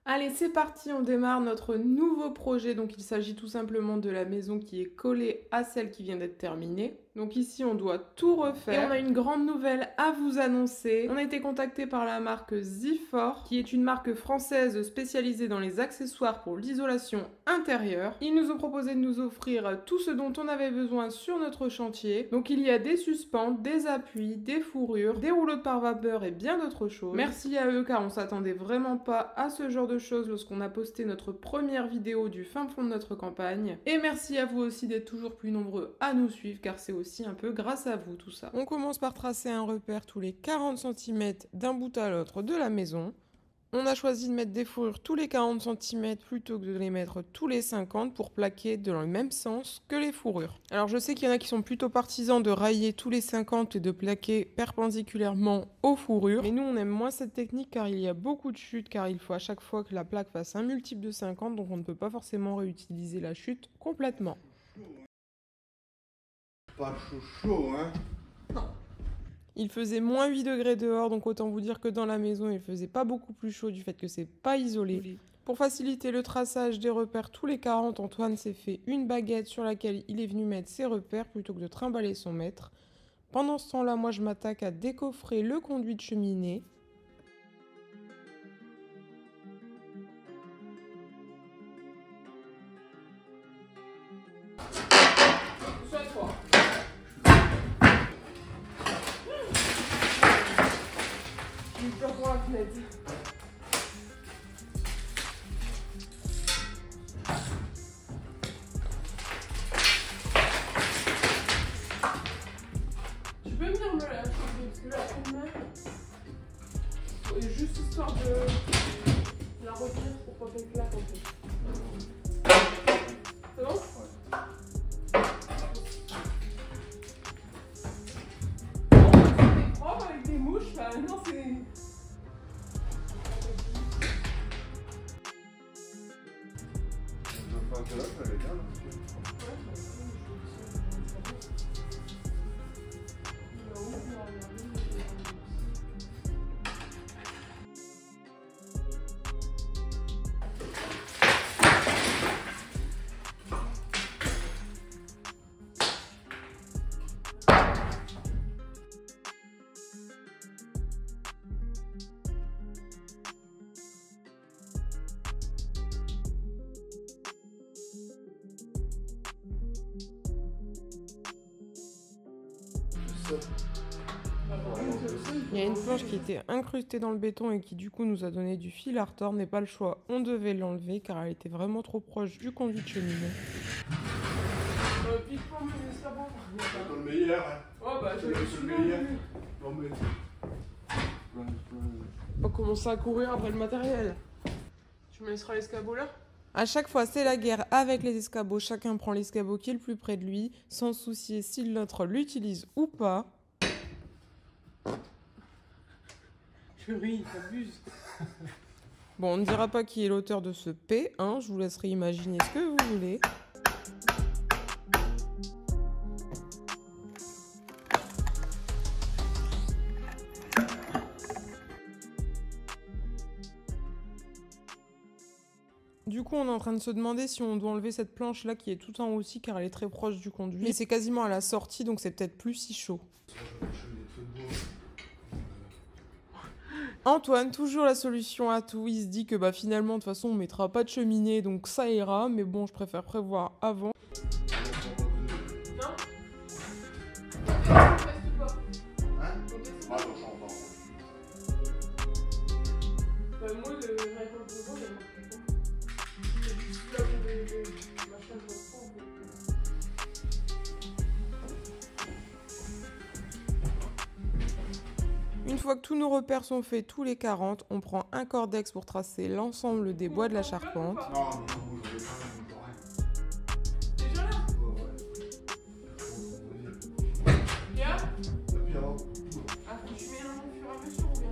Allez, c'est parti, on démarre notre nouveau projet. Donc il s'agit tout simplement de la maison qui est collée à celle qui vient d'être terminée. Donc ici, on doit tout refaire. Et on a une grande nouvelle à vous annoncer. On a été contacté par la marque Zifor, qui est une marque française spécialisée dans les accessoires pour l'isolation intérieure. Ils nous ont proposé de nous offrir tout ce dont on avait besoin sur notre chantier. Donc il y a des suspens, des appuis, des fourrures, des rouleaux de pare-vapeur et bien d'autres choses. Merci à eux car on s'attendait vraiment pas à ce genre de choses lorsqu'on a posté notre première vidéo du fin fond de notre campagne. Et merci à vous aussi d'être toujours plus nombreux à nous suivre car c'est aussi un peu grâce à vous tout ça. On commence par tracer un repère tous les 40 cm d'un bout à l'autre de la maison. On a choisi de mettre des fourrures tous les 40 cm plutôt que de les mettre tous les 50 pour plaquer dans le même sens que les fourrures. Alors je sais qu'il y en a qui sont plutôt partisans de railler tous les 50 et de plaquer perpendiculairement aux fourrures. Mais nous on aime moins cette technique car il y a beaucoup de chutes, car il faut à chaque fois que la plaque fasse un multiple de 50, donc on ne peut pas forcément réutiliser la chute complètement. Pas chaud, hein? Il faisait moins 8 degrés dehors, donc autant vous dire que dans la maison, il faisait pas beaucoup plus chaud du fait que c'est pas isolé. Pour faciliter le traçage des repères tous les 40, Antoine s'est fait une baguette sur laquelle il est venu mettre ses repères plutôt que de trimballer son mètre. Pendant ce temps-là, moi je m'attaque à décoffrer le conduit de cheminée. Tu peux venir me la changer parce que là, quand même, juste histoire de la retirer pour pas qu'elle claque en fait. C'est bon? C'est propre avec des mouches, bah non c'est... Il y a une planche qui était incrustée dans le béton et qui du coup nous a donné du fil à retordre, mais pas le choix, on devait l'enlever car elle était vraiment trop proche du conduit de cheminée. C'est le meilleur, hein? Oh bah C'est le meilleur. Non mais... On va commencer à courir après le matériel. Tu me laisseras l'escabeau là? À chaque fois, c'est la guerre avec les escabeaux. Chacun prend l'escabeau qui est le plus près de lui, sans se soucier si l'autre l'utilise ou pas. Chérie, t'abuses. Bon, on ne dira pas qui est l'auteur de ce P, hein, je vous laisserai imaginer ce que vous voulez. Du coup, on est en train de se demander si on doit enlever cette planche-là qui est tout en haut aussi, car elle est très proche du conduit. Mais c'est quasiment à la sortie, donc c'est peut-être plus si chaud. Antoine, toujours la solution à tout. Il se dit que bah, finalement, de toute façon, on mettra pas de cheminée, donc ça ira. Mais bon, je préfère prévoir avant. Une fois que tous nos repères sont faits, tous les 40, on prend un cordex pour tracer l'ensemble des bois de la charpente. Non, mais non, vous n'avez pas, Déjà là? Bien? bien. Ah, faut que tu mets un au fur et à mesure ou bien?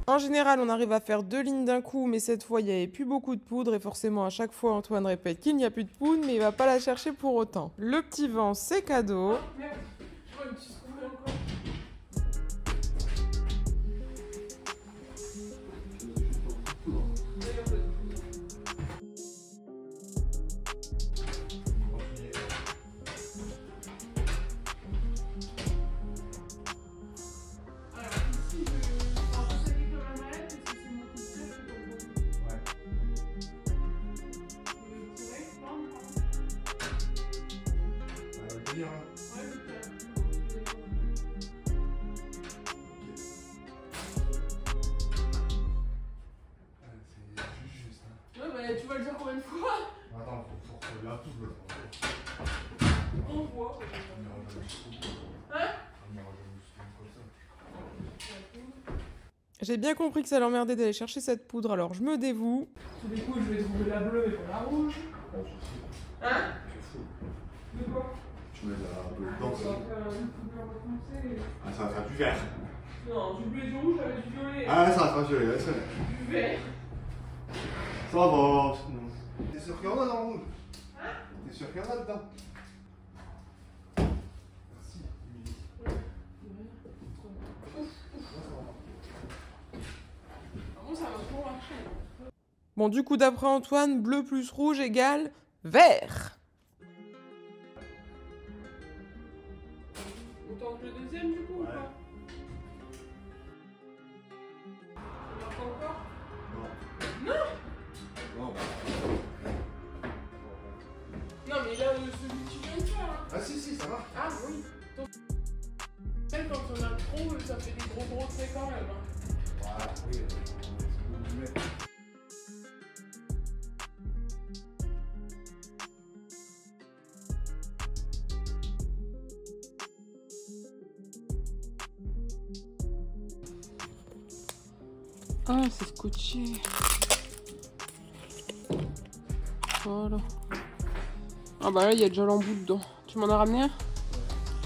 En général, on arrive à faire 2 lignes d'un coup, mais cette fois, il n'y avait plus beaucoup de poudre et forcément, à chaque fois, Antoine répète qu'il n'y a plus de poudre, mais il va pas la chercher pour autant. Le petit vent, c'est cadeau. tenir là. Ouais, je tiens. C'est juste. Hein. Ouais, bah tu vas le dire combien de fois? Attends, faut relever un tout le On voit. Hein? J'ai bien compris que ça l'emmerdait d'aller chercher cette poudre, alors je me dévoue. Du coup, je vais trouver la bleue et pas la rouge. Hein? C'est fou. De quoi? Tu mets la bleue dedans, Ça va faire une couleur foncée. Ah, ça va faire du vert. Non, du bleu et du rouge avec du violet. Ah, ça va faire du violet, ouais, c'est vrai. Du vert. Ça va. T'es sûr qu'il y en a dans le rouge? Hein? T'es sûr qu'il y en a dedans? Merci, Émilie. Ça va trop marcher. Bon, du coup, d'après Antoine, bleu plus rouge égale vert. On tente le deuxième, du coup, ou pas? Ça marche encore? Non. Non. Non. Non, mais là, celui que tu viens de faire, là. Ah, si, ça marche. Ah, oui. Même quand on a trop, ça fait des gros traits quand même. Hein. Voilà, oui. Ah, c'est scotché. Voilà. Ah bah là, il y a déjà l'embout dedans. Tu m'en as ramené un?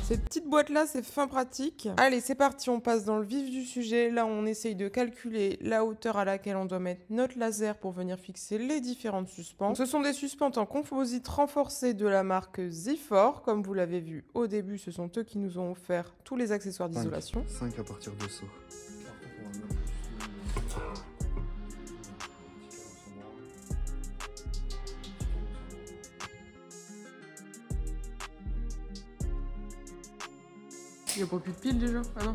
Cette petite boîte-là, c'est fin pratique. Allez, c'est parti, on passe dans le vif du sujet. Là, on essaye de calculer la hauteur à laquelle on doit mettre notre laser pour venir fixer les différentes suspentes. Ce sont des suspentes en composite renforcé de la marque Zifor. Comme vous l'avez vu au début, ce sont eux qui nous ont offert tous les accessoires d'isolation. 5 à partir de ça. Il n'y a pas plus de piles déjà? Ah non.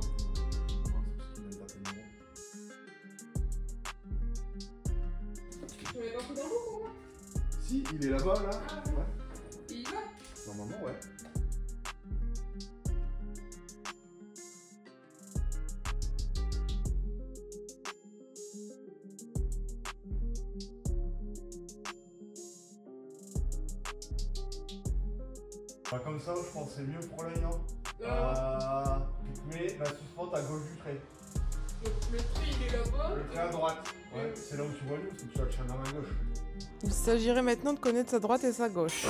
Tu mets pas coup d'embout pour moi? Si, il est là-bas, là. Ah, Ouais. Il y va? Normalement, ouais. Bah, comme ça, je pense que c'est mieux pour l'œil, non? Mais la suspente à gauche du trait. Donc le trait il est là-bas. Le trait à droite. Ouais, c'est là où tu vois nous, parce que tu as le chien dans la gauche. Il s'agirait maintenant de connaître sa droite et sa gauche.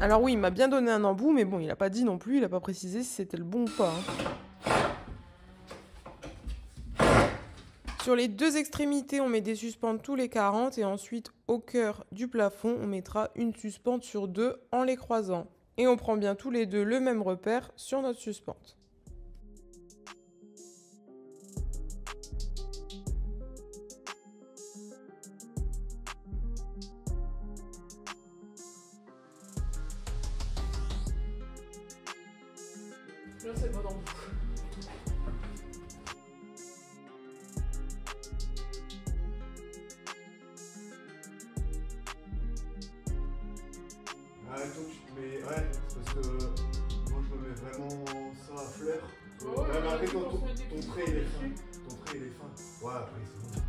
Alors oui, il m'a bien donné un embout, mais bon, il a pas dit non plus, il a pas précisé si c'était le bon ou pas. Hein. Sur les deux extrémités, on met des suspentes tous les 40 et ensuite au cœur du plafond, on mettra une suspente sur deux en les croisant. Et on prend bien tous les deux le même repère sur notre suspente. Là, c'est pas dans le coup. Ouais, toi tu te mets. Ouais, parce que moi je me mets vraiment ça à fleur. Ouais, mais après, on ton se met des trait petits il est dessus. fin. Ton trait il est fin. Ouais, après c'est bon.